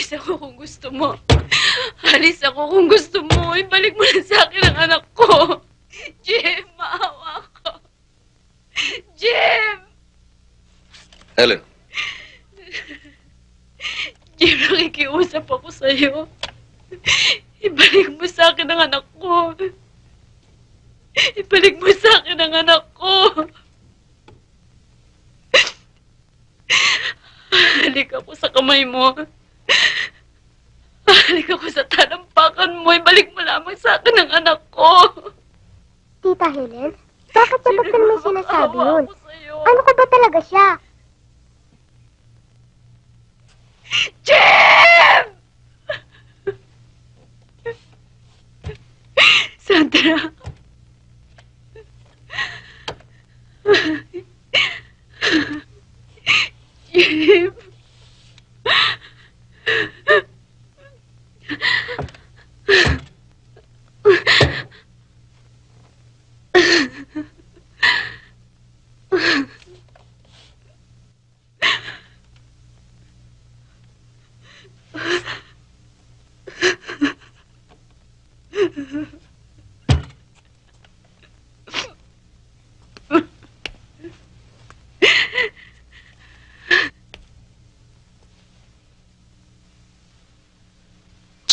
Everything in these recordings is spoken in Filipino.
Alis ako kung gusto mo. Alis ako kung gusto mo. Ibalik mo na sa akin ang anak ko. Jim, maawa ko. Jim! Helen. Jim, nakikiusap ako sa'yo. Ibalik mo sa akin ang anak ko. Ibalik mo sa akin ang anak ko. Halik ako sa kamay mo. Halik ako sa talampakan mo. Ibalik mo lamang sa akin ang anak ko. Tita Helen, bakit niya ba't mo sinasabi yun? Ano ka ba talaga siya? Jim! Sandra. Jim.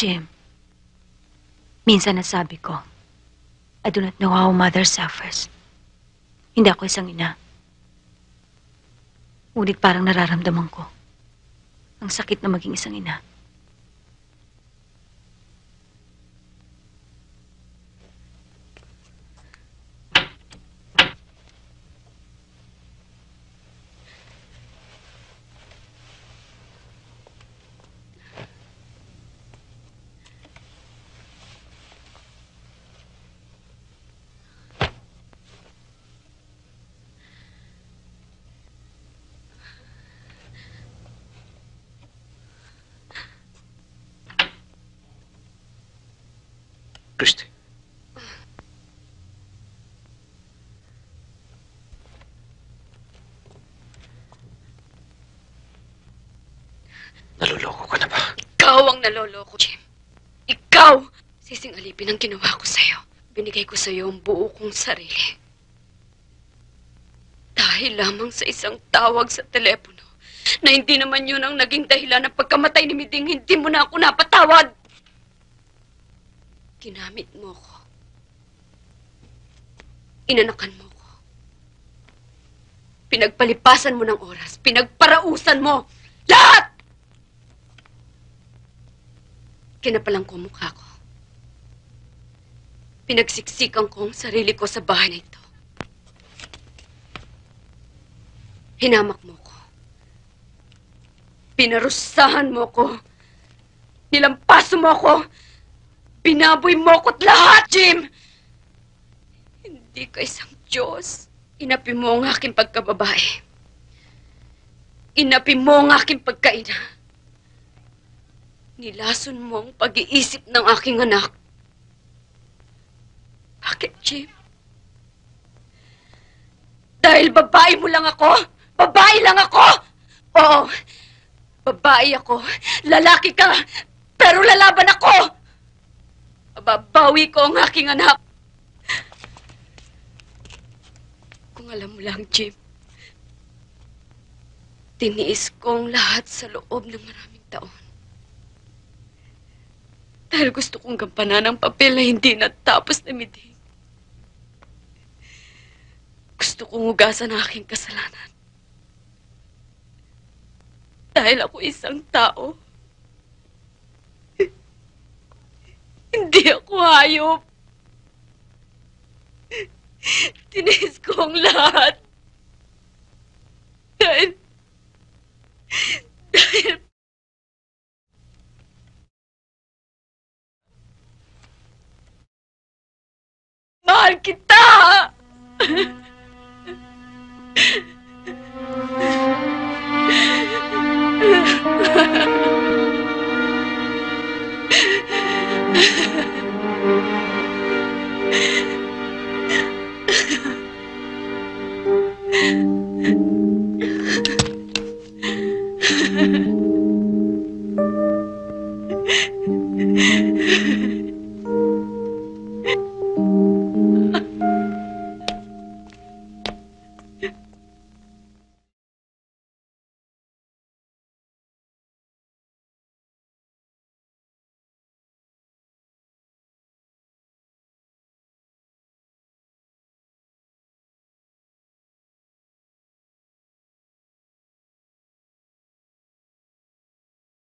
Jim, minsan nasabi ko, I do not know how a mother suffers. Hindi ako isang ina. Ngunit parang nararamdaman ko ang sakit na maging isang ina. Christy. Naloloko ka na ba? Ikaw ang naloloko, Jim. Ikaw! Sising alipin ang ginawa ko sa'yo. Binigay ko sa'yo ang buo kong sarili. Dahil lamang sa isang tawag sa telepono na hindi naman yun ang naging dahilan ng pagkamatay ni Miding, hindi mo na ako napatawad. Ginamit mo ko. Inanakan mo ko. Pinagpalipasan mo ng oras. Pinagparausan mo. Lahat! Kinapalang ko mukha ko. Pinagsiksikan ko ang sarili ko sa bahay na ito. Hinamak mo ko. Pinarusahan mo ko. Nilampaso mo ko. Binaboy mo ko't lahat, Jim! Hindi ka isang Diyos. Inapi mo ang aking pagkababae. Inapi mo ang aking pagkaina. Nilason mo ang pag-iisip ng aking anak. Bakit, Jim? Dahil babae mo lang ako? Babae lang ako? Oo, babae ako. Lalaki ka, pero lalaban ako! Mababawi ko ang aking anak. Kung alam mo lang, Jim, tiniis ko ang lahat sa loob ng maraming taon. Dahil gusto kong gampanan ang papel na hindi natapos na Miding. Gusto kong hugasan ang aking kasalanan. Dahil ako isang tao. Hindi ako hayop. Tiniis ko ang lahat. Dahil mahal kita!